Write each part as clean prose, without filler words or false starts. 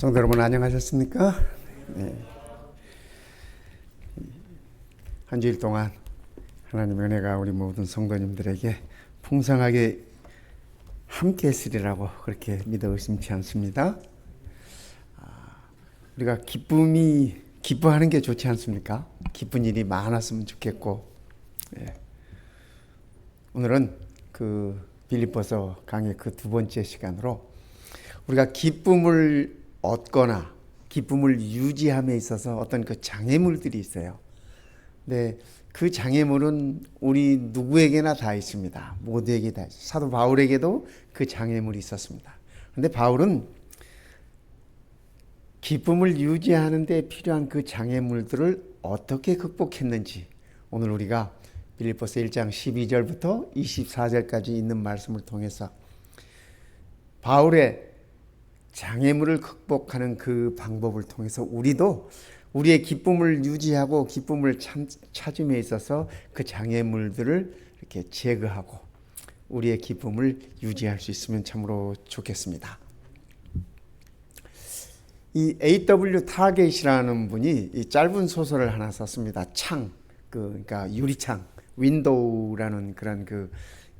성도 여러분 안녕하셨습니까? 네. 한 주일 동안 하나님의 은혜가 우리 모든 성도님들에게 풍성하게 함께 했으리라고 그렇게 믿어 의심치 않습니다. 우리가 기뻐하는 게 좋지 않습니까? 기쁜 일이 많았으면 좋겠고, 오늘은 그 빌립보서 강의 그 두 번째 시간으로 우리가 기쁨을 얻거나 기쁨을 유지함에 있어서 어떤 그 장애물들이 있어요. 근데 그 장애물은 우리 누구에게나 다 있습니다. 모두에게 다 있어요. 사도 바울에게도 그 장애물이 있었습니다. 그런데 바울은 기쁨을 유지하는 데 필요한 그 장애물들을 어떻게 극복했는지 오늘 우리가 빌립보서 1장 12절부터 24절까지 있는 말씀을 통해서 바울의 장애물을 극복하는 그 방법을 통해서 우리도 우리의 기쁨을 유지하고 기쁨을 찾음에 있어서 그 장애물들을 이렇게 제거하고 우리의 기쁨을 유지할 수 있으면 참으로 좋겠습니다. 이 A.W. 타겟이라는 분이 이 짧은 소설을 하나 썼습니다. 그러니까 유리창, 윈도우라는 그런 그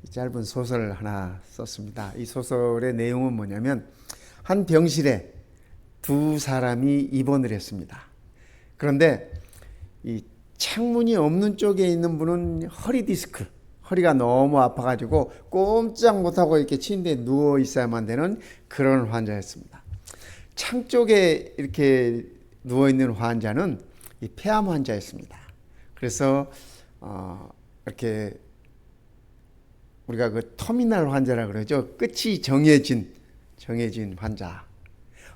짧은 소설을 하나 썼습니다. 이 소설의 내용은 뭐냐면 한 병실에 두 사람이 입원을 했습니다. 그런데 이 창문이 없는 쪽에 있는 분은 허리가 너무 아파가지고 꼼짝 못하고 이렇게 침대에 누워 있어야만 되는 그런 환자였습니다. 창 쪽에 이렇게 누워 있는 환자는 이 폐암 환자였습니다. 그래서 이렇게 우리가 그 터미널 환자라 그러죠. 끝이 정해진 환자.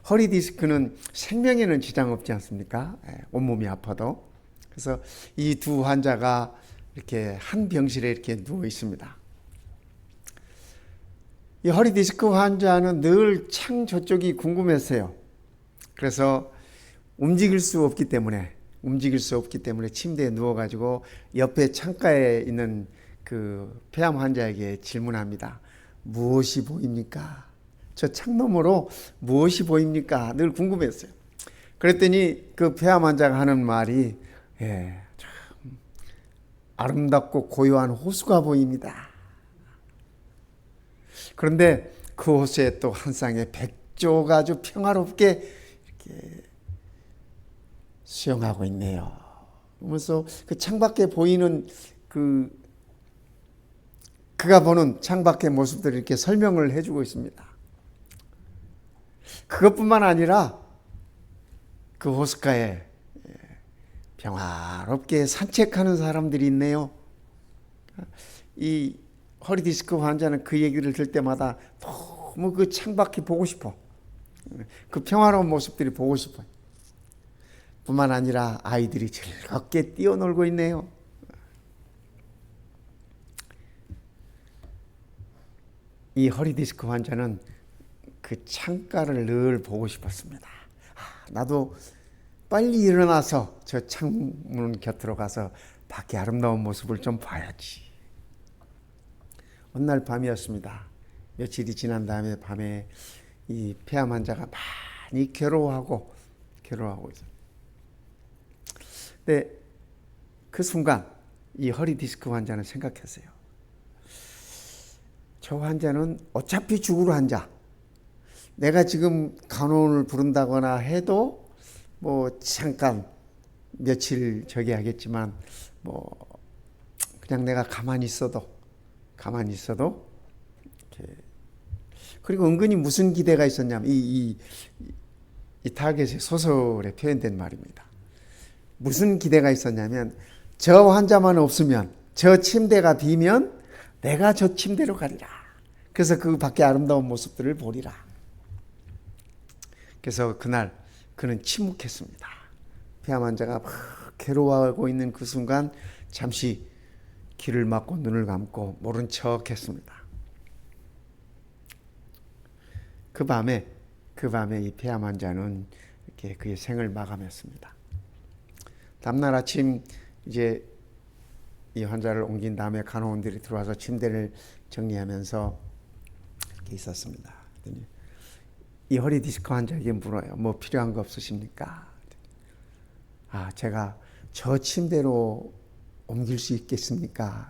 허리 디스크는 생명에는 지장 없지 않습니까? 온몸이 아파도. 그래서 이 두 환자가 이렇게 한 병실에 이렇게 누워 있습니다. 이 허리 디스크 환자는 늘 창 저쪽이 궁금했어요. 그래서 움직일 수 없기 때문에 침대에 누워가지고 옆에 창가에 있는 그 폐암 환자에게 질문합니다. 무엇이 보입니까? 저 창 너머로 무엇이 보입니까? 늘 궁금했어요. 그랬더니 그 폐암 환자가 하는 말이 참 아름답고 고요한 호수가 보입니다. 그런데 그 호수에 또 한 쌍의 백조가 아주 평화롭게 이렇게 수영하고 있네요. 그러면서 그 창밖에 보이는 그가 보는 창밖의 모습들을 이렇게 설명을 해주고 있습니다. 그것뿐만 아니라 그 호숫가에 평화롭게 산책하는 사람들이 있네요. 이 허리 디스크 환자는 그 얘기를 들을 때마다 너무 그 창밖이 보고 싶어. 그 평화로운 모습들이 보고 싶어요. 뿐만 아니라 아이들이 즐겁게 뛰어놀고 있네요. 이 허리 디스크 환자는 그 창가를 늘 보고 싶었습니다. 나도 빨리 일어나서 저 창문 곁으로 가서 밖에 아름다운 모습을 좀 봐야지. 어느 날 밤이었습니다. 며칠이 지난 다음에 밤에 이 폐암 환자가 많이 괴로워하고 있어요. 근데 그 순간 이 허리 디스크 환자는 생각했어요. 저 환자는 어차피 죽을 환자. 내가 지금 간호원을 부른다거나 해도 뭐 잠깐 며칠 저기 하겠지만 뭐 그냥 내가 가만히 있어도 이렇게. 그리고 은근히 무슨 기대가 있었냐면 이 타겟의 소설에 표현된 말입니다. 무슨 기대가 있었냐면 저 환자만 없으면 저 침대가 비면 내가 저 침대로 가리라. 그래서 그 밖에 아름다운 모습들을 보리라. 그래서 그날 그는 침묵했습니다. 폐암 환자가 막 괴로워하고 있는 그 순간 잠시 귀를 막고 눈을 감고 모른 척 했습니다. 그 밤에 이 폐암 환자는 이렇게 그의 생을 마감했습니다. 다음날 아침 이제 이 환자를 옮긴 다음에 간호원들이 들어와서 침대를 정리하면서 이렇게 있었습니다. 이 허리 디스크 환자에게 물어요. 뭐 필요한 거 없으십니까? 제가 저 침대로 옮길 수 있겠습니까?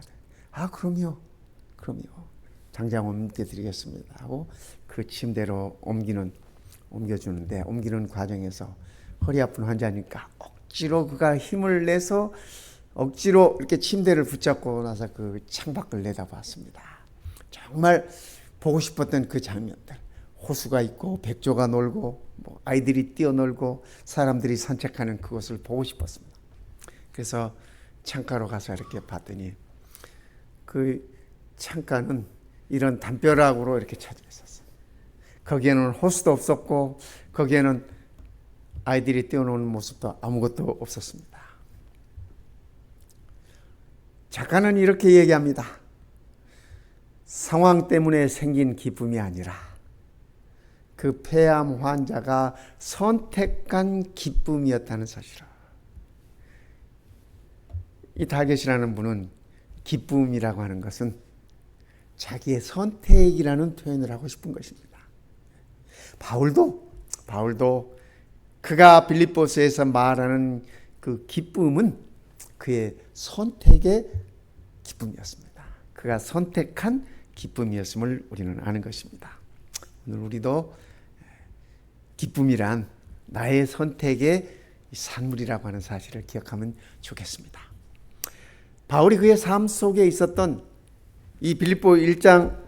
그럼요. 당장 옮겨드리겠습니다 하고 그 침대로 옮겨주는데, 옮기는 과정에서 허리 아픈 환자니까 억지로 그가 힘을 내서 억지로 이렇게 침대를 붙잡고 나서 그 창밖을 내다봤습니다. 정말 보고 싶었던 그 장면들, 호수가 있고 백조가 놀고 뭐 아이들이 뛰어놀고 사람들이 산책하는 그것을 보고 싶었습니다. 그래서 창가로 가서 이렇게 봤더니 그 창가는 이런 담벼락으로 이렇게 쳐져 있었어요. 거기에는 호수도 없었고 거기에는 아이들이 뛰어노는 모습도 아무것도 없었습니다. 작가는 이렇게 얘기합니다. 상황 때문에 생긴 기쁨이 아니라 그 폐암 환자가 선택한 기쁨이었다는 사실을. 이 다겟이라는 분은 기쁨이라고 하는 것은 자기의 선택이라는 표현을 하고 싶은 것입니다. 바울도 그가 빌립보서에서 말하는 그 기쁨은 그의 선택의 기쁨이었습니다. 그가 선택한 기쁨이었음을 우리는 아는 것입니다. 오늘 우리도 기쁨이란 나의 선택의 산물이라고 하는 사실을 기억하면 좋겠습니다. 바울이 그의 삶 속에 있었던 이 빌립보 1장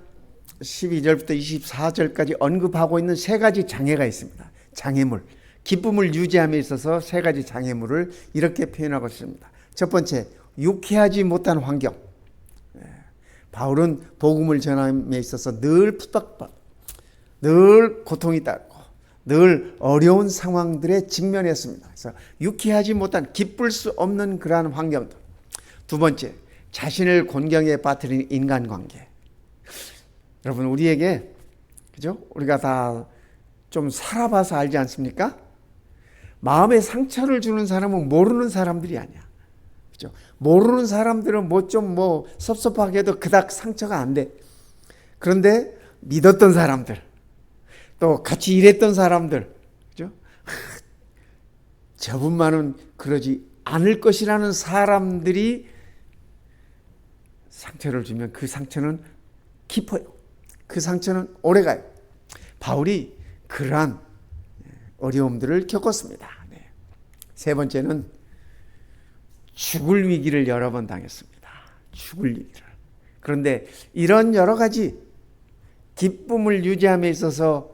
12절부터 24절까지 언급하고 있는 세 가지 장애가 있습니다. 장애물, 기쁨을 유지함에 있어서 세 가지 장애물을 이렇게 표현하고 있습니다. 첫 번째, 유쾌하지 못한 환경. 바울은 복음을 전함에 있어서 늘 핍박받고 늘 고통이 따르고 늘 어려운 상황들에 직면했습니다. 그래서 유쾌하지 못한, 기쁠 수 없는 그러한 환경들. 두 번째, 자신을 곤경에 빠뜨린 인간관계. 여러분, 우리에게, 그죠? 우리가 다 좀 살아봐서 알지 않습니까? 마음에 상처를 주는 사람은 모르는 사람들이 아니야. 그죠? 모르는 사람들은 좀 섭섭하게도 그닥 상처가 안 돼. 그런데 믿었던 사람들, 또 같이 일했던 사람들, 그죠? 저분만은 그러지 않을 것이라는 사람들이 상처를 주면 그 상처는 깊어요. 그 상처는 오래가요. 바울이 그러한 어려움들을 겪었습니다. 세 번째는 죽을 위기를 여러 번 당했습니다. 죽을 위기를. 그런데 이런 여러 가지 기쁨을 유지함에 있어서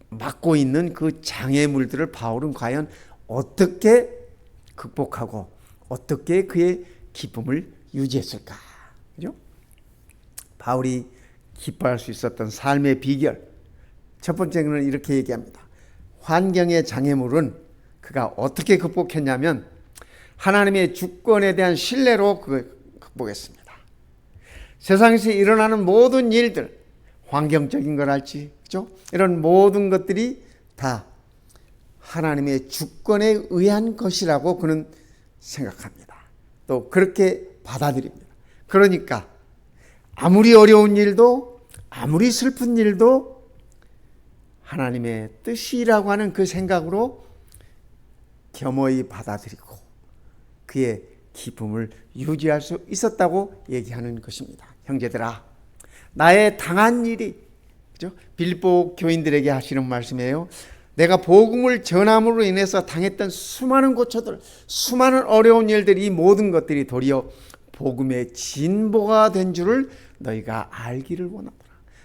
맡고 있는 그 장애물들을 바울은 과연 어떻게 극복하고 어떻게 그의 기쁨을 유지했을까? 그죠? 바울이 기뻐할 수 있었던 삶의 비결. 첫 번째는 이렇게 얘기합니다. 환경의 장애물은 그가 어떻게 극복했냐면 하나님의 주권에 대한 신뢰로 극복했습니다. 세상에서 일어나는 모든 일들, 환경적인 걸 할지, 그죠? 이런 모든 것들이 다 하나님의 주권에 의한 것이라고 그는 생각합니다. 또 그렇게 받아들입니다. 그러니까 아무리 어려운 일도, 아무리 슬픈 일도 하나님의 뜻이라고 하는 그 생각으로 겸허히 받아들이고 그의 기쁨을 유지할 수 있었다고 얘기하는 것입니다. 형제들아, 나의 당한 일이, 그죠? 빌립보 교인들에게 하시는 말씀이에요. 내가 복음을 전함으로 인해서 당했던 수많은 고초들, 수많은 어려운 일들, 이 모든 것들이 도리어 복음의 진보가 된 줄을 너희가 알기를 원하노라.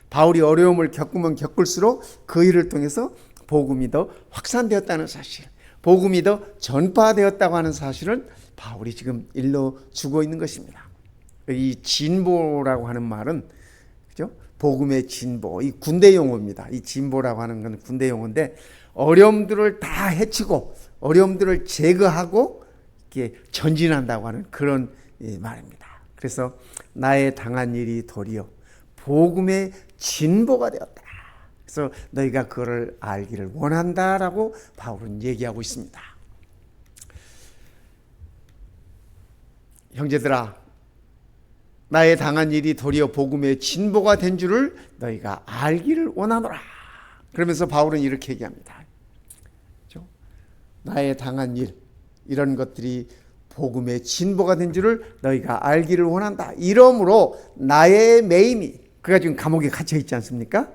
바울이 어려움을 겪으면 겪을수록 그 일을 통해서 복음이 더 확산되었다는 사실, 복음이 더 전파되었다고 하는 사실을 바울이 지금 일러주고 있는 것입니다. 이 진보라고 하는 말은, 그죠? 복음의 진보, 이 군대 용어입니다. 이 진보라고 하는 건 군대 용어인데 어려움들을 다 해치고 어려움들을 제거하고 이렇게 전진한다고 하는 그런 말입니다. 그래서 나의 당한 일이 도리어 복음의 진보가 되었다. 그래서 너희가 그거를 알기를 원한다라고 바울은 얘기하고 있습니다. 형제들아, 나의 당한 일이 도리어 복음의 진보가 된 줄을 너희가 알기를 원하노라. 그러면서 바울은 이렇게 얘기합니다. 그렇죠? 나의 당한 일, 이런 것들이 복음의 진보가 된 줄을 너희가 알기를 원한다. 이러므로 나의 매임이, 그가 지금 감옥에 갇혀 있지 않습니까?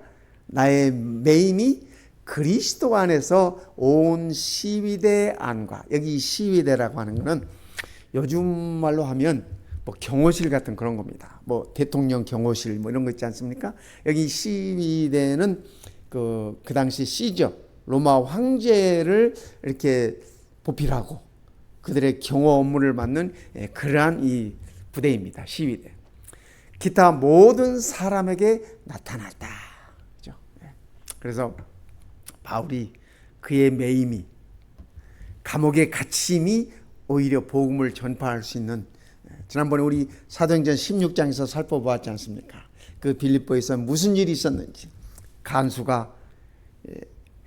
나의 매임이 그리스도 안에서 온 시위대 안과, 여기 시위대라고 하는 것은 요즘 말로 하면 뭐 경호실 같은 그런 겁니다. 뭐 대통령 경호실 뭐 이런 거 있지 않습니까? 여기 시위대는 그 당시 시저 로마 황제를 이렇게 보필하고 그들의 경호 업무를 맡는 그러한 이 부대입니다. 시위대. 기타 모든 사람에게 나타났다. 그렇죠? 그래서 바울이 그의 매임이, 감옥의 갇힘이 오히려 복음을 전파할 수 있는, 지난번에 우리 사도행전 16장에서 살펴보았지 않습니까? 그 빌립보에서 무슨 일이 있었는지, 간수가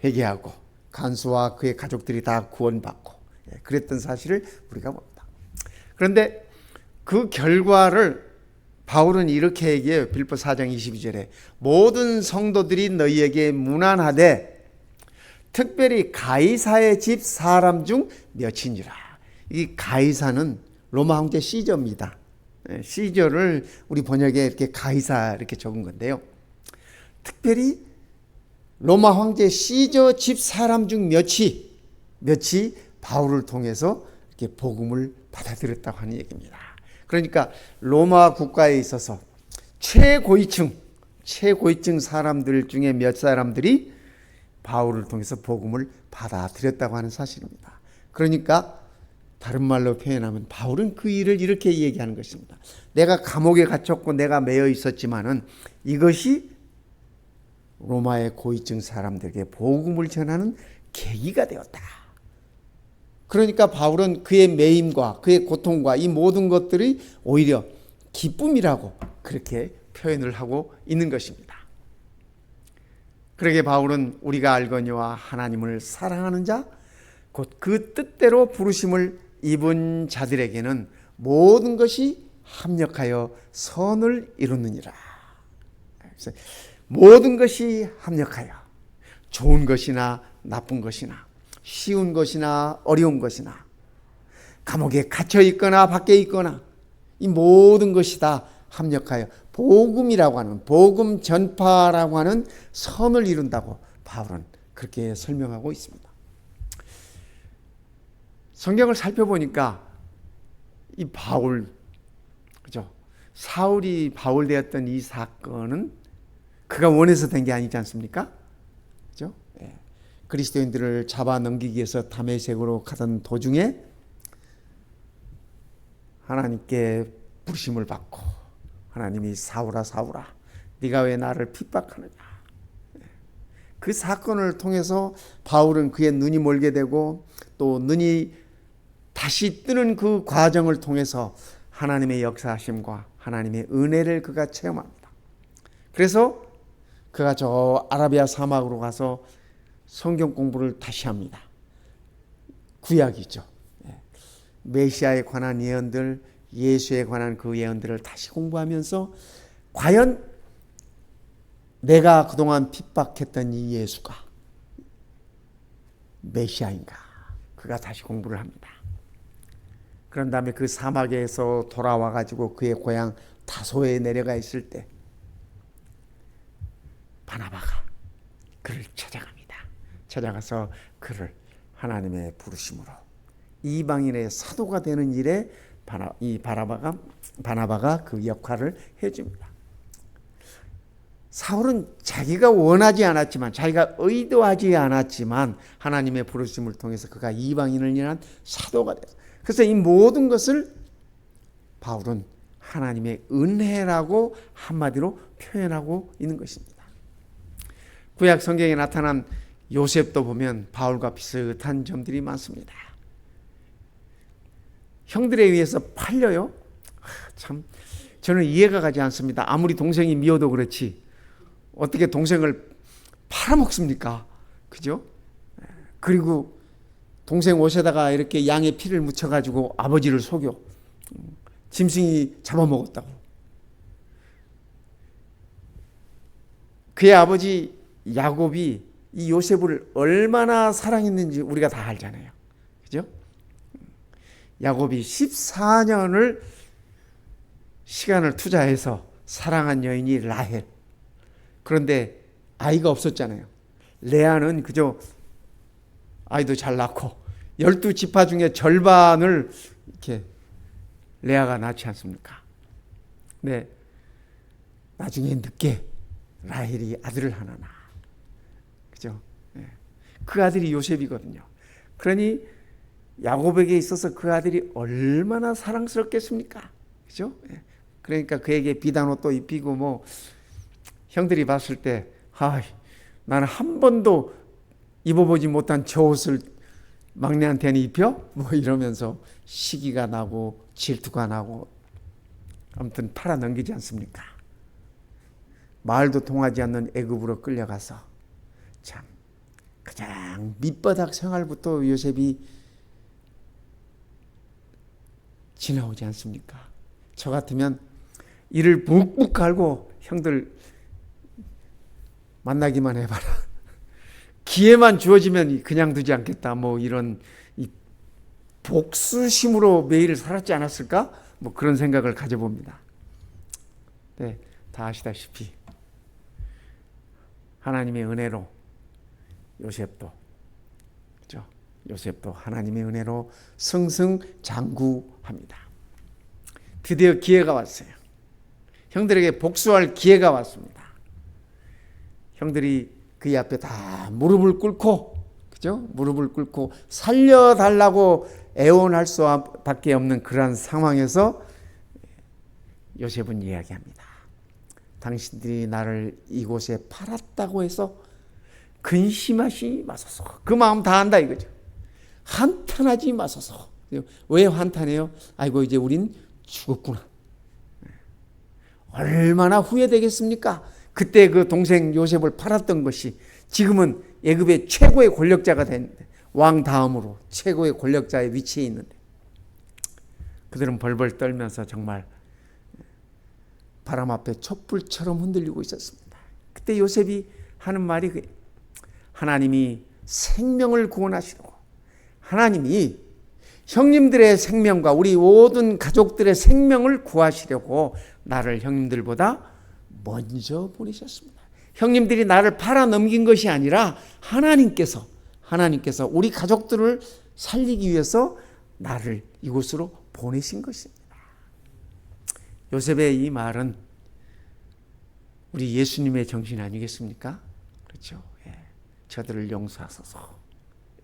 회개하고 간수와 그의 가족들이 다 구원받고 그랬던 사실을 우리가 봅니다. 그런데 그 결과를 바울은 이렇게 얘기해요. 빌립보 4장 22절에 모든 성도들이 너희에게 문안하되 특별히 가이사의 집 사람 중 몇이니라. 이 가이사는 로마 황제 시저입니다. 시저를 우리 번역에 이렇게 가이사 이렇게 적은 건데요. 특별히 로마 황제 시저 집 사람 중 몇이 바울을 통해서 이렇게 복음을 받아들였다고 하는 얘기입니다. 그러니까 로마 국가에 있어서 최고위층 사람들 중에 몇 사람들이 바울을 통해서 복음을 받아들였다고 하는 사실입니다. 그러니까 다른 말로 표현하면 바울은 그 일을 이렇게 얘기하는 것입니다. 내가 감옥에 갇혔고 내가 매여 있었지만은 이것이 로마의 고위층 사람들에게 복음을 전하는 계기가 되었다. 그러니까 바울은 그의 매임과 그의 고통과 이 모든 것들이 오히려 기쁨이라고 그렇게 표현을 하고 있는 것입니다. 그러게 바울은 우리가 알거니와 하나님을 사랑하는 자, 곧 그 뜻대로 부르심을 입은 자들에게는 모든 것이 합력하여 선을 이루느니라. 모든 것이 합력하여 좋은 것이나 나쁜 것이나 쉬운 것이나 어려운 것이나 감옥에 갇혀 있거나 밖에 있거나 이 모든 것이 다 합력하여 복음이라고 하는, 복음 전파라고 하는 선을 이룬다고 바울은 그렇게 설명하고 있습니다. 성경을 살펴보니까 이 바울, 그죠? 사울이 바울 되었던 이 사건은 그가 원해서 된 게 아니지 않습니까? 그죠? 예. 그리스도인들을 잡아 넘기기 위해서 다메섹으로 가던 도중에 하나님께 부르심을 받고 하나님이 사울아 사울아 네가 왜 나를 핍박하느냐. 그 사건을 통해서 바울은 그의 눈이 멀게 되고 또 눈이 다시 뜨는 그 과정을 통해서 하나님의 역사하심과 하나님의 은혜를 그가 체험합니다. 그래서 그가 저 아라비아 사막으로 가서 성경 공부를 다시 합니다. 구약이죠. 메시아에 관한 예언들, 예수에 관한 그 예언들을 다시 공부하면서 과연 내가 그동안 핍박했던 이 예수가 메시아인가? 그가 다시 공부를 합니다. 그런 다음에 그 사막에서 돌아와 가지고 그의 고향 다소에 내려가 있을 때 바나바가 그를 찾아갑니다. 찾아가서 그를 하나님의 부르심으로 이방인의 사도가 되는 일에 이 바나바가 그 역할을 해줍니다. 사울은 자기가 원하지 않았지만, 자기가 의도하지 않았지만 하나님의 부르심을 통해서 그가 이방인을 위한 사도가 됐어요. 그래서 이 모든 것을 바울은 하나님의 은혜라고 한마디로 표현하고 있는 것입니다. 구약 성경에 나타난 요셉도 보면 바울과 비슷한 점들이 많습니다. 형들에 의해서 팔려요. 참 저는 이해가 가지 않습니다. 아무리 동생이 미워도 그렇지 어떻게 동생을 팔아먹습니까? 그죠? 그리고 동생 옷에다가 이렇게 양의 피를 묻혀가지고 아버지를 속여 짐승이 잡아먹었다고. 그의 아버지 야곱이 이 요셉을 얼마나 사랑했는지 우리가 다 알잖아요. 그죠? 야곱이 14년을 시간을 투자해서 사랑한 여인이 라헬. 그런데 아이가 없었잖아요. 레아는 그저 아이도 잘 낳고 12지파 중에 절반을 이렇게 레아가 낳지 않습니까? 네. 나중에 늦게 라헬이 아들을 하나 낳아. 그죠? 네. 그 아들이 요셉이거든요. 그러니 야곱에게 있어서 그 아들이 얼마나 사랑스럽겠습니까? 그죠? 네. 그러니까 그에게 비단옷도 입히고 뭐 형들이 봤을 때 나는 한 번도 입어보지 못한 저 옷을 막내한테는 입혀? 뭐 이러면서 시기가 나고 질투가 나고 아무튼 팔아 넘기지 않습니까? 말도 통하지 않는 애굽으로 끌려가서 참 가장 밑바닥 생활부터 요셉이 지나오지 않습니까? 저 같으면 이를 묵묵 갈고 형들 만나기만 해봐라. 기회만 주어지면 그냥 두지 않겠다. 뭐 이런 복수심으로 매일 살았지 않았을까? 뭐 그런 생각을 가져봅니다. 네, 다 아시다시피 하나님의 은혜로 요셉도, 그죠? 요셉도 하나님의 은혜로 승승장구합니다. 드디어 기회가 왔어요. 형들에게 복수할 기회가 왔습니다. 형들이 그의 앞에 다 무릎을 꿇고, 그죠? 무릎을 꿇고 살려달라고 애원할 수밖에 없는 그러한 상황에서 요셉은 이야기합니다. 당신들이 나를 이곳에 팔았다고 해서 근심하지 마소서. 그 마음 다 안다 이거죠. 한탄하지 마소서. 왜 한탄해요? 아이고 이제 우린 죽었구나. 얼마나 후회되겠습니까? 그때 그 동생 요셉을 팔았던 것이 지금은 애굽의 최고의 권력자가 됐는데, 왕 다음으로 최고의 권력자의 위치에 있는데 그들은 벌벌 떨면서 정말 바람 앞에 촛불처럼 흔들리고 있었습니다. 그때 요셉이 하는 말이 하나님이 생명을 구원하시려고, 하나님이 형님들의 생명과 우리 모든 가족들의 생명을 구하시려고 나를 형님들보다 먼저 보내셨습니다. 형님들이 나를 팔아 넘긴 것이 아니라 하나님께서 우리 가족들을 살리기 위해서 나를 이곳으로 보내신 것입니다. 요셉의 이 말은 우리 예수님의 정신 아니겠습니까? 그렇죠. 예. 저들을 용서하소서.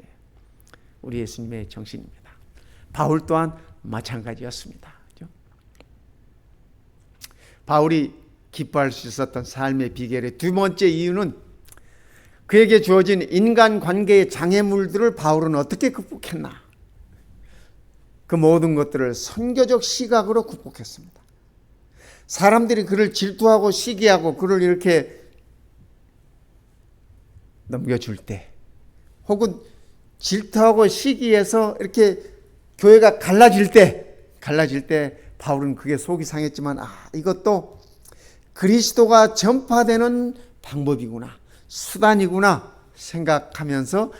예. 우리 예수님의 정신입니다. 바울 또한 마찬가지였습니다. 그렇죠? 바울이 기뻐할 수 있었던 삶의 비결의 두 번째 이유는 그에게 주어진 인간관계의 장애물들을 바울은 어떻게 극복했나? 그 모든 것들을 선교적 시각으로 극복했습니다. 사람들이 그를 질투하고 시기하고 그를 이렇게 넘겨줄 때, 혹은 질투하고 시기해서 이렇게 교회가 갈라질 때 바울은 그게 속이 상했지만 이것도 그리스도가 전파되는 방법이구나, 수단이구나 생각하면서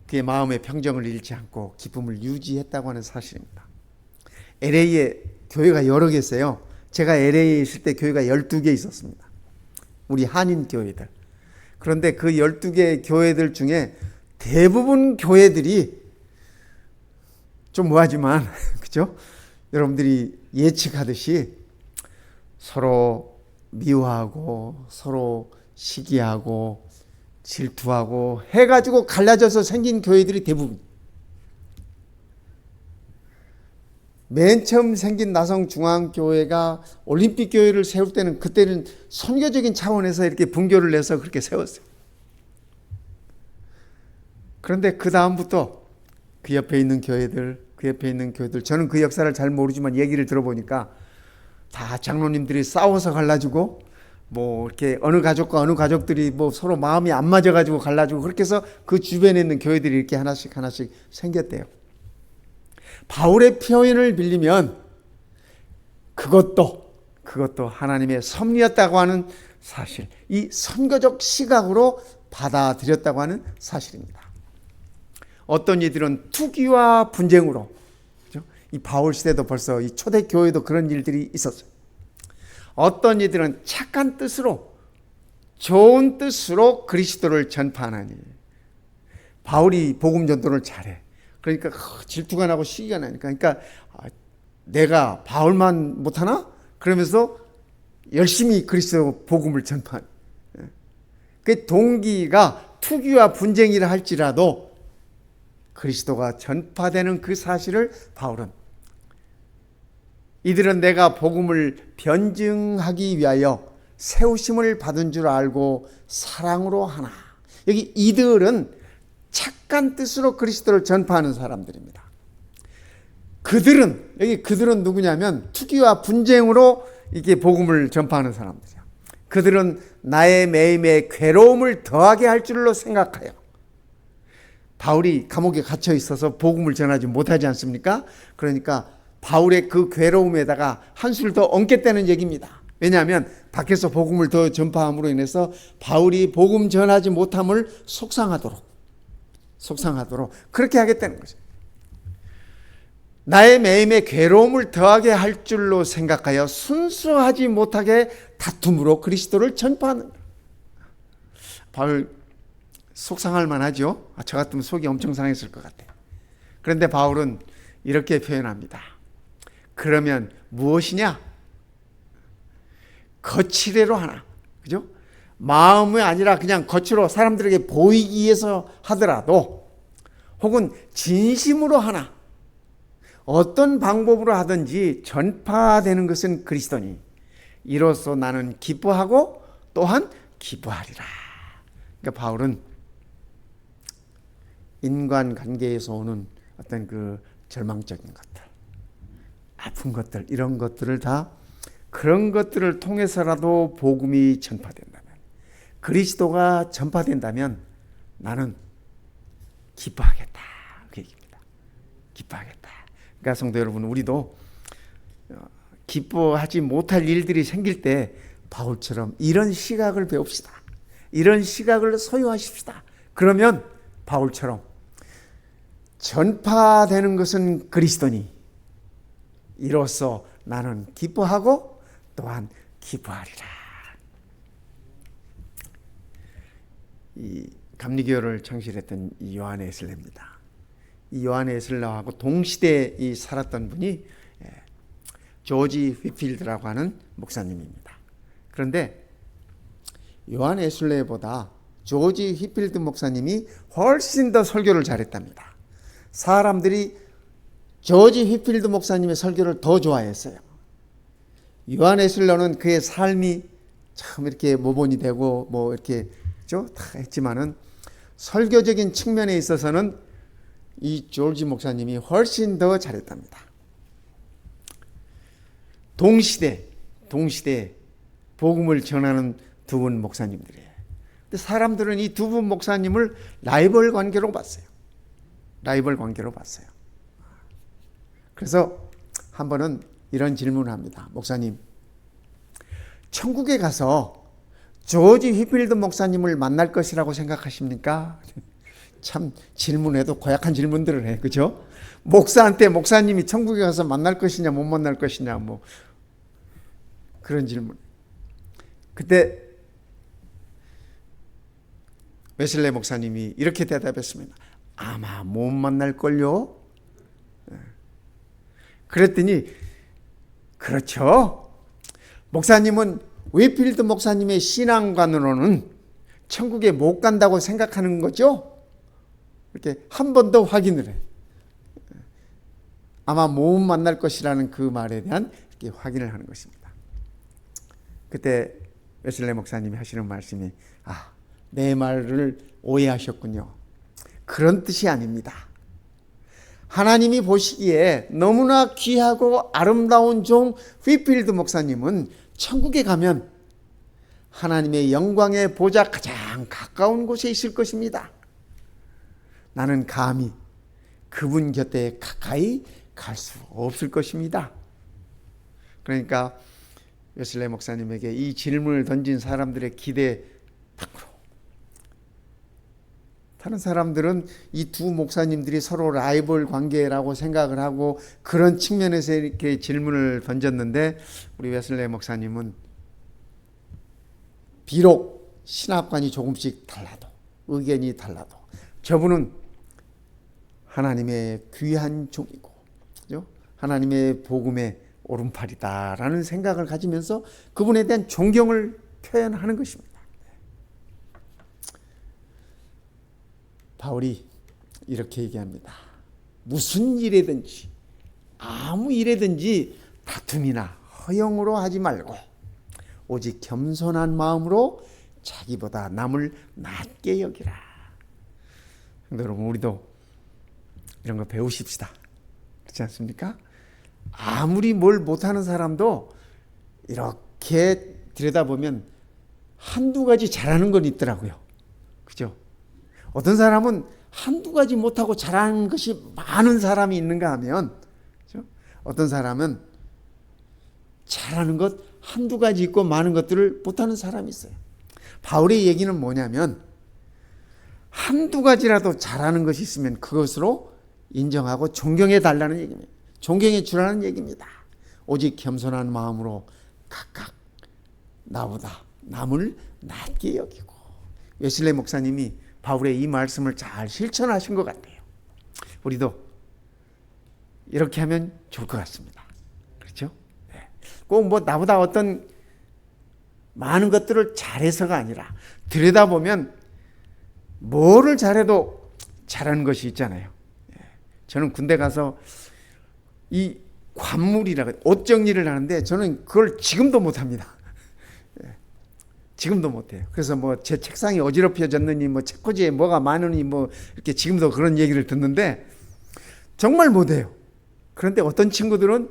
그의 마음의 평정을 잃지 않고 기쁨을 유지했다고 하는 사실입니다. LA에 교회가 여러 개 있어요. 제가 LA에 있을 때 교회가 12개 있었습니다. 우리 한인 교회들. 그런데 그 12개 교회들 중에 대부분 교회들이 좀 뭐하지만 그죠? 여러분들이 예측하듯이 서로 미워하고 서로 시기하고 질투하고 해가지고 갈라져서 생긴 교회들이 대부분. 맨 처음 생긴 나성중앙교회가 올림픽교회를 세울 때는 그때는 선교적인 차원에서 이렇게 분교를 내서 그렇게 세웠어요. 그런데 그 다음부터 그 옆에 있는 교회들, 저는 그 역사를 잘 모르지만 얘기를 들어보니까 다 장로님들이 싸워서 갈라지고, 뭐 이렇게 어느 가족과 어느 가족들이 뭐 서로 마음이 안 맞아가지고 갈라지고, 그렇게 해서 그 주변에 있는 교회들이 이렇게 하나씩 생겼대요. 바울의 표현을 빌리면 그것도 하나님의 섭리였다고 하는 사실, 이 선교적 시각으로 받아들였다고 하는 사실입니다. 어떤 이들은 투기와 분쟁으로, 그렇죠? 이 바울 시대도 벌써 이 초대 교회도 그런 일들이 있었어요. 어떤 이들은 착한 뜻으로, 좋은 뜻으로 그리스도를 전파하나니, 바울이 복음 전도를 잘해. 그러니까 질투가 나고 시기가 나니까, 그러니까 내가 바울만 못하나? 그러면서 열심히 그리스도 복음을 전파하는. 그 동기가 투기와 분쟁이라 할지라도 그리스도가 전파되는 그 사실을 바울은, 이들은 내가 복음을 변증하기 위하여 세우심을 받은 줄 알고 사랑으로 하나. 여기 이들은 착한 뜻으로 그리스도를 전파하는 사람들입니다. 그들은 누구냐면 투기와 분쟁으로 이게 복음을 전파하는 사람들이야. 그들은 나의 매임에 괴로움을 더하게 할 줄로 생각하여. 바울이 감옥에 갇혀 있어서 복음을 전하지 못하지 않습니까? 그러니까 바울의 그 괴로움에다가 한술 더 얹겠다는 얘기입니다. 왜냐하면 밖에서 복음을 더 전파함으로 인해서 바울이 복음 전하지 못함을 속상하도록 그렇게 하겠다는 거죠. 나의 매임에 괴로움을 더하게 할 줄로 생각하여 순수하지 못하게 다툼으로 그리스도를 전파하는. 바울 속상할 만하죠. 저 같으면 속이 엄청 상했을 것 같아요. 그런데 바울은 이렇게 표현합니다. 그러면 무엇이냐? 거칠애로 하나. 그죠? 마음이 아니라 그냥 겉으로 사람들에게 보이기 위해서 하더라도, 혹은 진심으로 하나, 어떤 방법으로 하든지 전파되는 것은 그리스도니 이로써 나는 기뻐하고 또한 기뻐하리라. 그러니까 바울은 인간관계에서 오는 어떤 그 절망적인 것들, 아픈 것들, 이런 것들을 다, 그런 것들을 통해서라도 복음이 전파된다면, 그리스도가 전파된다면 나는 기뻐하겠다. 그 얘기입니다. 기뻐하겠다. 그러니까 성도 여러분, 우리도 기뻐하지 못할 일들이 생길 때 바울처럼 이런 시각을 배웁시다. 이런 시각을 소유하십시다. 그러면 바울처럼 전파되는 것은 그리스도니 이로써 나는 기뻐하고 또한 기뻐하리라. 이 감리교를 창실했던 이 요한의 에슬레입니다. 이 요한의 에슬레하고 동시대에 살았던 분이 조지 휘필드라고 하는 목사님입니다. 그런데 요한 에슬레보다 조지 휘필드 목사님이 훨씬 더 설교를 잘했답니다. 사람들이 조지 휘필드 목사님의 설교를 더 좋아했어요. 요한 에슬레는 그의 삶이 참 이렇게 모본이 되고 뭐 이렇게 다 했지만은 설교적인 측면에 있어서는 이 조지 목사님이 훨씬 더 잘했답니다. 동시대 복음을 전하는 두 분 목사님들이에요. 근데 사람들은 이 두 분 목사님을 라이벌 관계로 봤어요. 그래서 한 번은 이런 질문을 합니다. 목사님, 천국에 가서 조지 휘필드 목사님을 만날 것이라고 생각하십니까? 참 질문에도 고약한 질문들을 해. 그죠? 목사한테 목사님이 천국에 가서 만날 것이냐 못 만날 것이냐 뭐 그런 질문. 그때 웨슬레 목사님이 이렇게 대답했습니다. 아마 못 만날걸요? 그랬더니 그렇죠. 목사님은 웨필드 목사님의 신앙관으로는 천국에 못 간다고 생각하는 거죠? 이렇게 한 번 더 확인을 해. 아마 못 만날 것이라는 그 말에 대한 이렇게 확인을 하는 것입니다. 그때 웨슬레 목사님이 하시는 말씀이 내 말을 오해하셨군요. 그런 뜻이 아닙니다. 하나님이 보시기에 너무나 귀하고 아름다운 종 휘필드 목사님은 천국에 가면 하나님의 영광의 보좌 가장 가까운 곳에 있을 것입니다. 나는 감히 그분 곁에 가까이 갈 수 없을 것입니다. 그러니까 웨슬레 목사님에게 이 질문을 던진 사람들의 기대 밖으로, 다른 사람들은 이 두 목사님들이 서로 라이벌 관계라고 생각을 하고 그런 측면에서 이렇게 질문을 던졌는데, 우리 웨슬레 목사님은 비록 신학관이 조금씩 달라도, 의견이 달라도 저분은 하나님의 귀한 종이고, 그죠? 하나님의 복음의 오른팔이다라는 생각을 가지면서 그분에 대한 존경을 표현하는 것입니다. 바울이 이렇게 얘기합니다. 무슨 일이든지, 아무 일이든지 다툼이나 허영으로 하지 말고 오직 겸손한 마음으로 자기보다 남을 낮게 여기라. 여러분, 우리도 이런 거 배우십시다. 그렇지 않습니까? 아무리 뭘 못하는 사람도 이렇게 들여다보면 한두 가지 잘하는 건 있더라고요. 그죠? 어떤 사람은 한두 가지 못하고 잘하는 것이 많은 사람이 있는가 하면, 그죠? 어떤 사람은 잘하는 것 한두 가지 있고 많은 것들을 못하는 사람이 있어요. 바울의 얘기는 뭐냐면, 한두 가지라도 잘하는 것이 있으면 그것으로 인정하고 존경해 달라는 얘기입니다. 존경해 주라는 얘기입니다. 오직 겸손한 마음으로 각각 나보다 남을 낮게 여기고. 웨슬레 목사님이 바울의 이 말씀을 잘 실천하신 것 같아요. 우리도 이렇게 하면 좋을 것 같습니다. 그렇죠? 네. 꼭 뭐 나보다 어떤 많은 것들을 잘해서가 아니라, 들여다보면 뭐를 잘해도 잘하는 것이 있잖아요. 저는 군대 가서 이 관물이라, 옷 정리를 하는데 저는 그걸 지금도 못합니다. 지금도 못해요. 그래서 뭐 제 책상이 어지럽혀졌느니, 뭐 책꽂이에 뭐가 많으니, 뭐 이렇게 지금도 그런 얘기를 듣는데 정말 못해요. 그런데 어떤 친구들은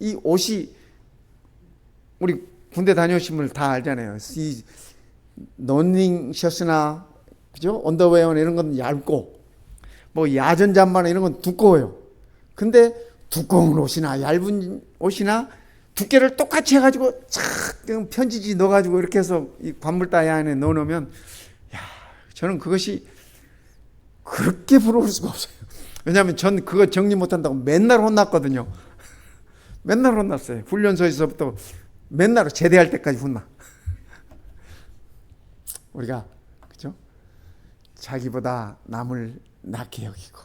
이 옷이, 우리 군대 다녀오신 분들 다 알잖아요. 이 러닝 셔츠나, 그죠? 언더웨어나 이런 건 얇고, 뭐 야전 잠바나 이런 건 두꺼워요. 근데 두꺼운 옷이나 얇은 옷이나 두께를 똑같이 해가지고 착 편지지 넣어가지고 이렇게 해서 이 관물다이 안에 넣어놓으면, 야, 저는 그것이 그렇게 부러울 수가 없어요. 왜냐하면 전 그거 정리 못한다고 맨날 혼났거든요. 맨날 혼났어요. 훈련소에서부터 맨날 제대할 때까지 혼나. 우리가, 그죠? 자기보다 남을 낮게 여기고,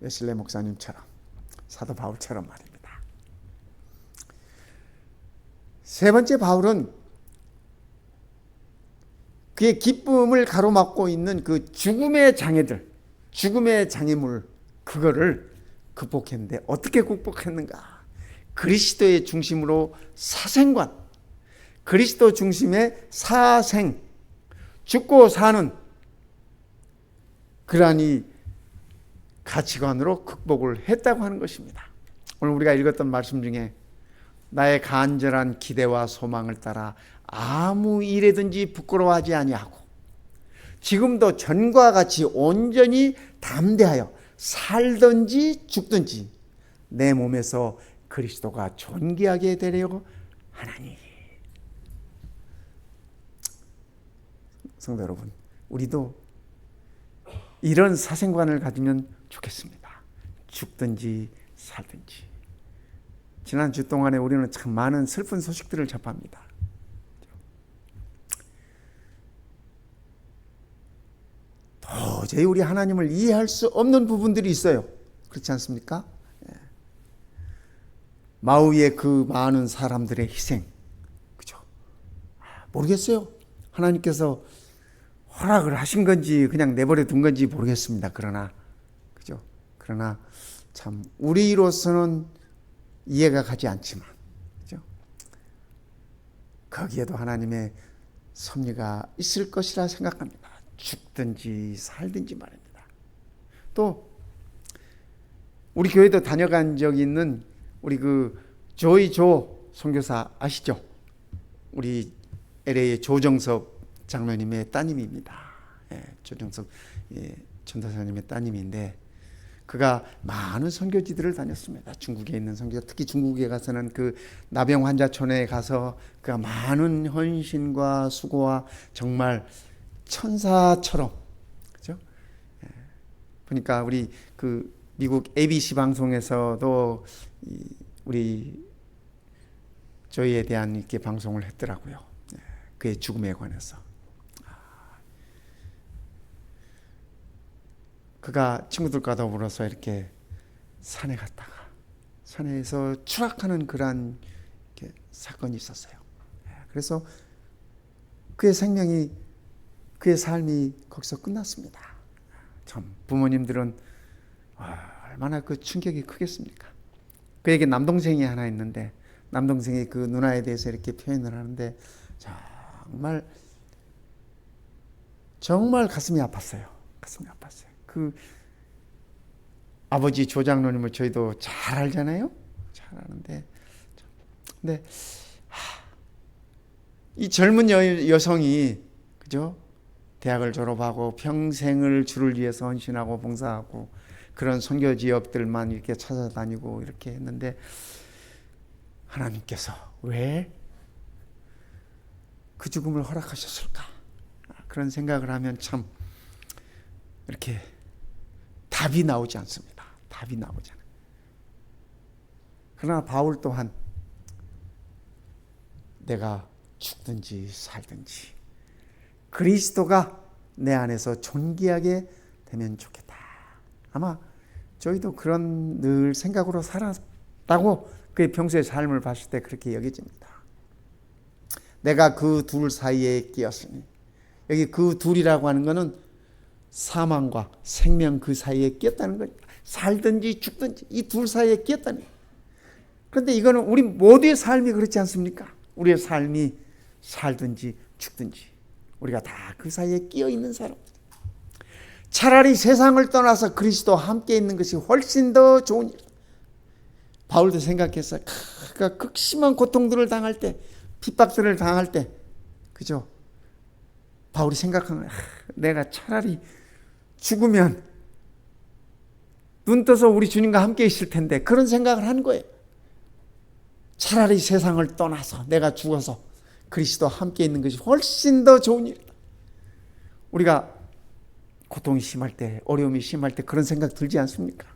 웨슬레 목사님처럼, 사도 바울처럼 말입니다. 세 번째, 바울은 그의 기쁨을 가로막고 있는 그 죽음의 장애들, 죽음의 장애물, 그거를 극복했는데 어떻게 극복했는가? 그리스도의 중심으로 사생관, 그리스도 중심의 사생, 죽고 사는 그러한 이 가치관으로 극복을 했다고 하는 것입니다. 오늘 우리가 읽었던 말씀 중에 나의 간절한 기대와 소망을 따라 아무 일에든지 부끄러워하지 아니하고 지금도 전과 같이 온전히 담대하여 살든지 죽든지 내 몸에서 그리스도가 존귀하게 되려 하나니. 성도 여러분, 우리도 이런 사생관을 가지면 좋겠습니다. 죽든지 살든지. 지난 주 동안에 우리는 참 많은 슬픈 소식들을 접합니다. 도저히 우리 하나님을 이해할 수 없는 부분들이 있어요. 그렇지 않습니까? 마우이의 그 많은 사람들의 희생, 그죠? 모르겠어요. 하나님께서 허락을 하신 건지 그냥 내버려 둔 건지 모르겠습니다. 그러나, 그죠? 그러나 참 우리로서는 이해가 가지 않지만, 그죠? 거기에도 하나님의 섭리가 있을 것이라 생각합니다. 죽든지 살든지 말입니다. 또 우리 교회도 다녀간 적이 있는 우리 그 조이 조 선교사 아시죠? 우리 LA의 조정석 장로님의 따님입니다. 조정석 전도사님의 따님인데 그가 많은 선교지들을 다녔습니다. 중국에 있는 선교지, 특히 중국에 가서는 그 나병 환자촌에 가서 그가 많은 헌신과 수고와 정말 천사처럼, 그죠? 보니까 우리 그 미국 ABC 방송에서도 우리 저희에 대한 이렇게 방송을 했더라고요. 그의 죽음에 관해서. 그가 친구들과 더불어서 이렇게 산에 갔다가 산에서 추락하는 그러한 사건이 있었어요. 그래서 그의 생명이, 그의 삶이 거기서 끝났습니다. 참 부모님들은 얼마나 그 충격이 크겠습니까? 그에게 남동생이 하나 있는데 남동생이 그 누나에 대해서 이렇게 표현을 하는데 정말 가슴이 아팠어요. 가슴이 아팠어요. 그 아버지 조장로님을 저희도 잘 알잖아요. 잘 아는데, 근데 이 젊은 여성이, 그죠? 대학을 졸업하고 평생을 주를 위해서 헌신하고 봉사하고 그런 선교 지역들만 이렇게 찾아다니고 이렇게 했는데 하나님께서 왜 그 죽음을 허락하셨을까? 그런 생각을 하면 참 이렇게 답이 나오지 않습니다. 답이 나오지 않아요. 그러나 바울 또한 내가 죽든지 살든지 그리스도가 내 안에서 존귀하게 되면 좋겠다. 아마 저희도 그런 늘 생각으로 살았다고 그의 평소의 삶을 봤을 때 그렇게 여겨집니다. 내가 그 둘 사이에 끼었으니, 여기 그 둘이라고 하는 것은 사망과 생명 그 사이에 끼었다는 거예요. 살든지 죽든지 이 둘 사이에 끼었다는 거예요. 그런데 이거는 우리 모두의 삶이 그렇지 않습니까? 우리의 삶이 살든지 죽든지 우리가 다 그 사이에 끼어 있는 사람. 차라리 세상을 떠나서 그리스도와 함께 있는 것이 훨씬 더 좋은 일. 바울도 생각했어요. 그가 극심한 고통들을 당할 때, 핍박들을 당할 때, 그죠? 바울이 생각한 거예요. 내가 차라리 죽으면 눈 떠서 우리 주님과 함께 있을 텐데, 그런 생각을 한 거예요. 차라리 세상을 떠나서 내가 죽어서 그리스도와 함께 있는 것이 훨씬 더 좋은 일이다. 우리가 고통이 심할 때, 어려움이 심할 때 그런 생각 들지 않습니까?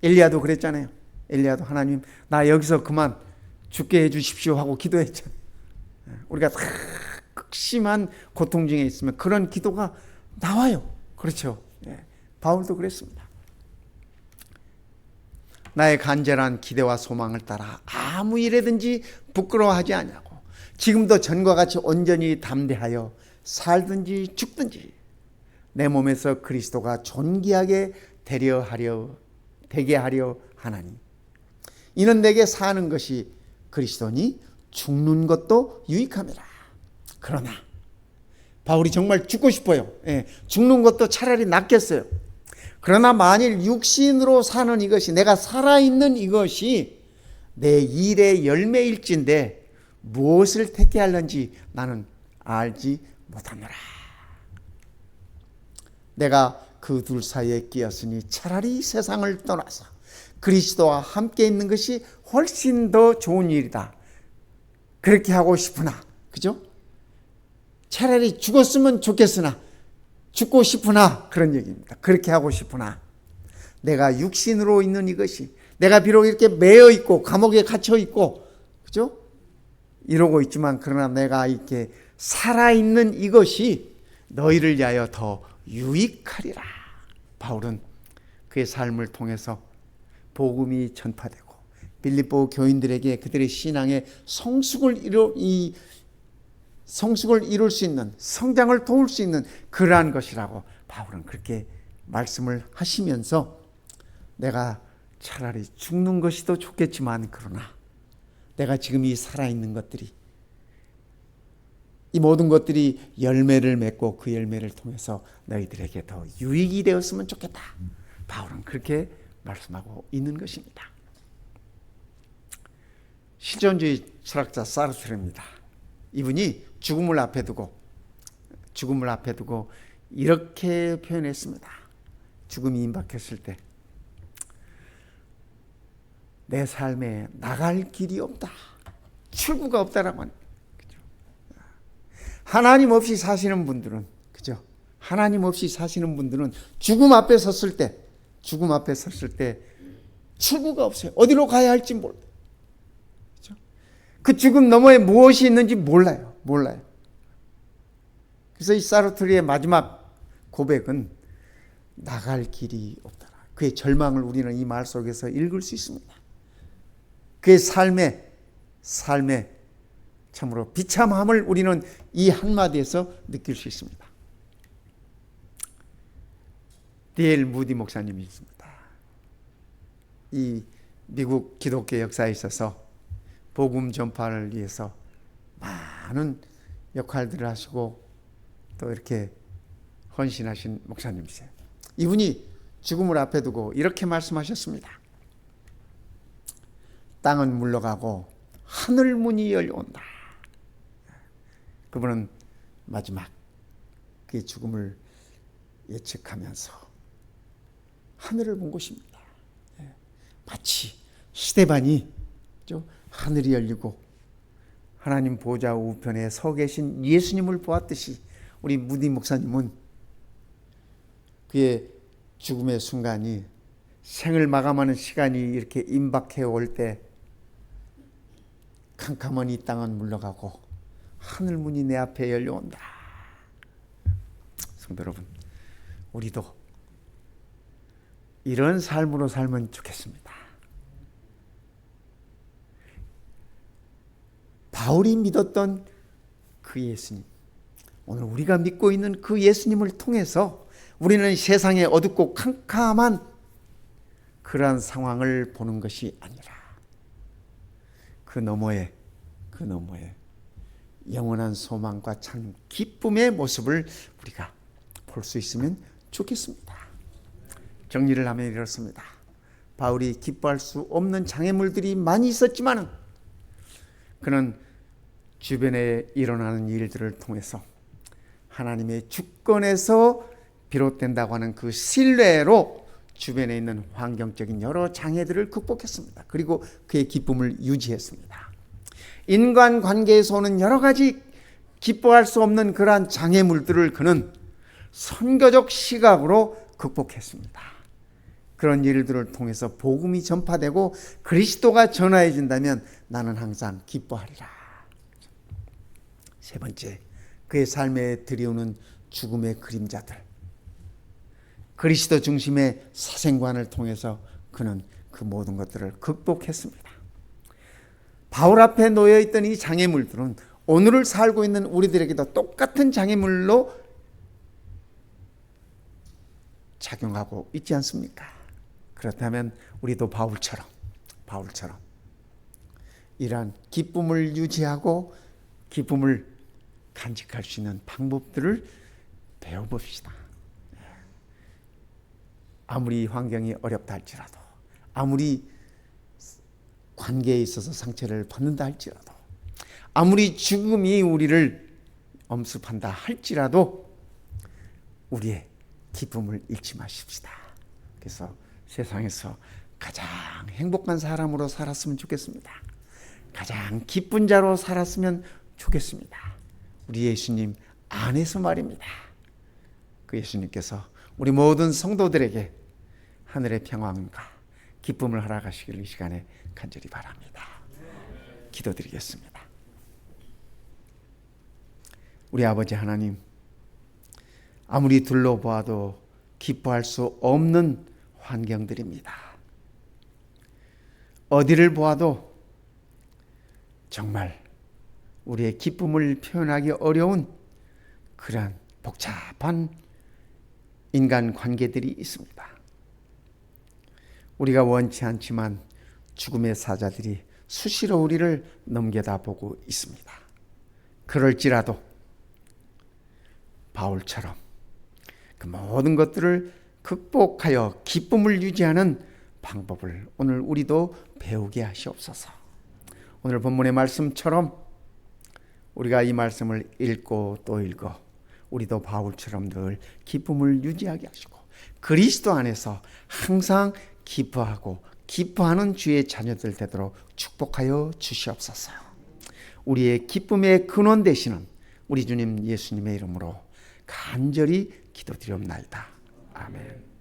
엘리야도 그랬잖아요. 엘리야도 하나님 나 여기서 그만 죽게 해주십시오 하고 기도했잖아요. 우리가 다 극심한 고통 중에 있으면 그런 기도가 나와요. 그렇죠? 바울도 그랬습니다. 나의 간절한 기대와 소망을 따라 아무 일에든지 부끄러워하지 아니하고 지금도 전과 같이 온전히 담대하여 살든지 죽든지 내 몸에서 그리스도가 존귀하게 되게 하려 하나니 이는 내게 사는 것이 그리스도니 죽는 것도 유익함이라. 그러나 바울이 정말 죽고 싶어요. 죽는 것도 차라리 낫겠어요. 그러나 만일 육신으로 사는 이것이, 내가 살아있는 이것이 내 일의 열매일진데 무엇을 택해할는지 나는 알지 못하노라. 내가 그 둘 사이에 끼었으니 차라리 세상을 떠나서 그리스도와 함께 있는 것이 훨씬 더 좋은 일이다. 그렇게 하고 싶으나, 그죠? 차라리 죽었으면 좋겠으나, 죽고 싶으나, 그런 얘기입니다. 그렇게 하고 싶으나, 내가 육신으로 있는 이것이, 내가 비록 이렇게 매여 있고, 감옥에 갇혀 있고, 그죠? 이러고 있지만, 그러나 내가 이렇게 살아있는 이것이 너희를 위하여 더 유익하리라. 바울은 그의 삶을 통해서 복음이 전파되고, 빌립보 교인들에게 그들의 신앙의 성숙을 이룰 수 있는, 성장을 도울 수 있는 그러한 것이라고 바울은 그렇게 말씀을 하시면서 내가 차라리 죽는 것이 더 좋겠지만 그러나 내가 지금 이 살아있는 것들이, 이 모든 것들이 열매를 맺고 그 열매를 통해서 너희들에게 더 유익이 되었으면 좋겠다. 바울은 그렇게 말씀하고 있는 것입니다. 실존주의 철학자 사르트르입니다. 이분이 죽음을 앞에 두고 이렇게 표현했습니다. 죽음이 임박했을 때 내 삶에 나갈 길이 없다. 출구가 없다라고 하는 거죠. 하나님 없이 사시는 분들은, 그죠? 하나님 없이 사시는 분들은 죽음 앞에 섰을 때 출구가 없어요. 어디로 가야 할지 몰라요. 그죠? 그 죽음 너머에 무엇이 있는지 몰라요. 그래서 이 사르트르의 마지막 고백은 나갈 길이 없다. 그의 절망을 우리는 이 말 속에서 읽을 수 있습니다. 그의 삶에 참으로 비참함을 우리는 이 한마디에서 느낄 수 있습니다. D.L. 무디 목사님이 있습니다. 이 미국 기독교 역사에 있어서 복음 전파를 위해서 많은 역할들을 하시고 또 이렇게 헌신하신 목사님이세요. 이분이 죽음을 앞에 두고 이렇게 말씀하셨습니다. 땅은 물러가고 하늘 문이 열려온다. 그분은 마지막 그의 죽음을 예측하면서 하늘을 본 것입니다. 마치 스데반이 하늘이 열리고 하나님 보좌 우편에 서 계신 예수님을 보았듯이 우리 무디 목사님은 그의 죽음의 순간이 생을 마감하는 시간이 이렇게 임박해 올 때 캄캄한 이 땅은 물러가고 하늘 문이 내 앞에 열려온다. 성도 여러분, 우리도 이런 삶으로 살면 좋겠습니다. 바울이 믿었던 그 예수님, 오늘 우리가 믿고 있는 그 예수님을 통해서 우리는 세상의 어둡고 캄캄한 그러한 상황을 보는 것이 아니라 그 너머에 영원한 소망과 참 기쁨의 모습을 우리가 볼 수 있으면 좋겠습니다. 정리를 하면 이렇습니다. 바울이 기뻐할 수 없는 장애물들이 많이 있었지만 그는 주변에 일어나는 일들을 통해서 하나님의 주권에서 비롯된다고 하는 그 신뢰로 주변에 있는 환경적인 여러 장애들을 극복했습니다. 그리고 그의 기쁨을 유지했습니다. 인간관계에서 오는 여러 가지 기뻐할 수 없는 그러한 장애물들을 그는 선교적 시각으로 극복했습니다. 그런 일들을 통해서 복음이 전파되고 그리스도가 전하해진다면 나는 항상 기뻐하리라. 세 번째, 그의 삶에 들이오는 죽음의 그림자들, 그리스도 중심의 사생관을 통해서 그는 그 모든 것들을 극복했습니다. 바울 앞에 놓여있던 이 장애물들은 오늘을 살고 있는 우리들에게도 똑같은 장애물로 작용하고 있지 않습니까? 그렇다면 우리도 바울처럼 이러한 기쁨을 유지하고 기쁨을 간직할 수 있는 방법들을 배워봅시다. 아무리 환경이 어렵다 할지라도, 아무리 관계에 있어서 상처를 받는다 할지라도, 아무리 죽음이 우리를 엄습한다 할지라도 우리의 기쁨을 잃지 마십시다. 그래서 세상에서 가장 행복한 사람으로 살았으면 좋겠습니다. 가장 기쁜 자로 살았으면 좋겠습니다. 우리 예수님 안에서 말입니다. 그 예수님께서 우리 모든 성도들에게 하늘의 평안과 기쁨을 허락하시길 이 시간에 간절히 바랍니다. 기도드리겠습니다. 우리 아버지 하나님, 아무리 둘러보아도 기뻐할 수 없는 환경들입니다. 어디를 보아도 정말 우리의 기쁨을 표현하기 어려운 그러한 복잡한 인간 관계들이 있습니다. 우리가 원치 않지만 죽음의 사자들이 수시로 우리를 넘겨다보고 있습니다. 그럴지라도 바울처럼 그 모든 것들을 극복하여 기쁨을 유지하는 방법을 오늘 우리도 배우게 하시옵소서. 오늘 본문의 말씀처럼 우리가 이 말씀을 읽고 또 읽어 우리도 바울처럼 늘 기쁨을 유지하게 하시고 그리스도 안에서 항상 기뻐하고 기뻐하는 주의 자녀들 되도록 축복하여 주시옵소서. 우리의 기쁨의 근원 되시는 우리 주님 예수님의 이름으로 간절히 기도드리옵나이다. 아멘.